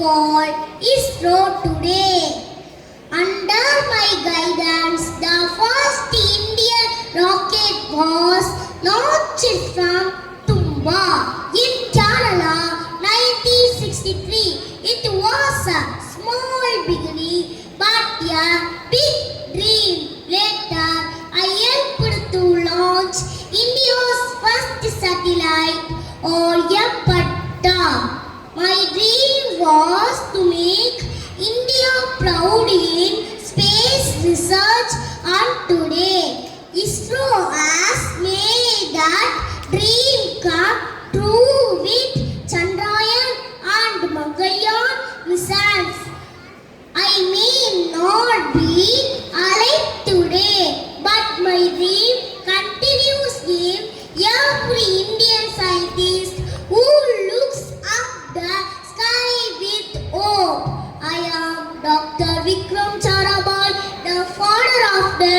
for ISRO today. Under my guidance, the first Indian rocket was launched from Tumba in Kerala 1963. It was a small beginning but a big dream. Later, I helped to launch India's first satellite, Aryabhatta. My dream was to make India proud in space research, and today ISRO has made that dream come true with Chandrayaan and Mangalyaan missions. I may not be alive today, but my dream continues in every Indian scientist who looks up the sky with hope. I am Dr. Vikram Sarabhai, the father of the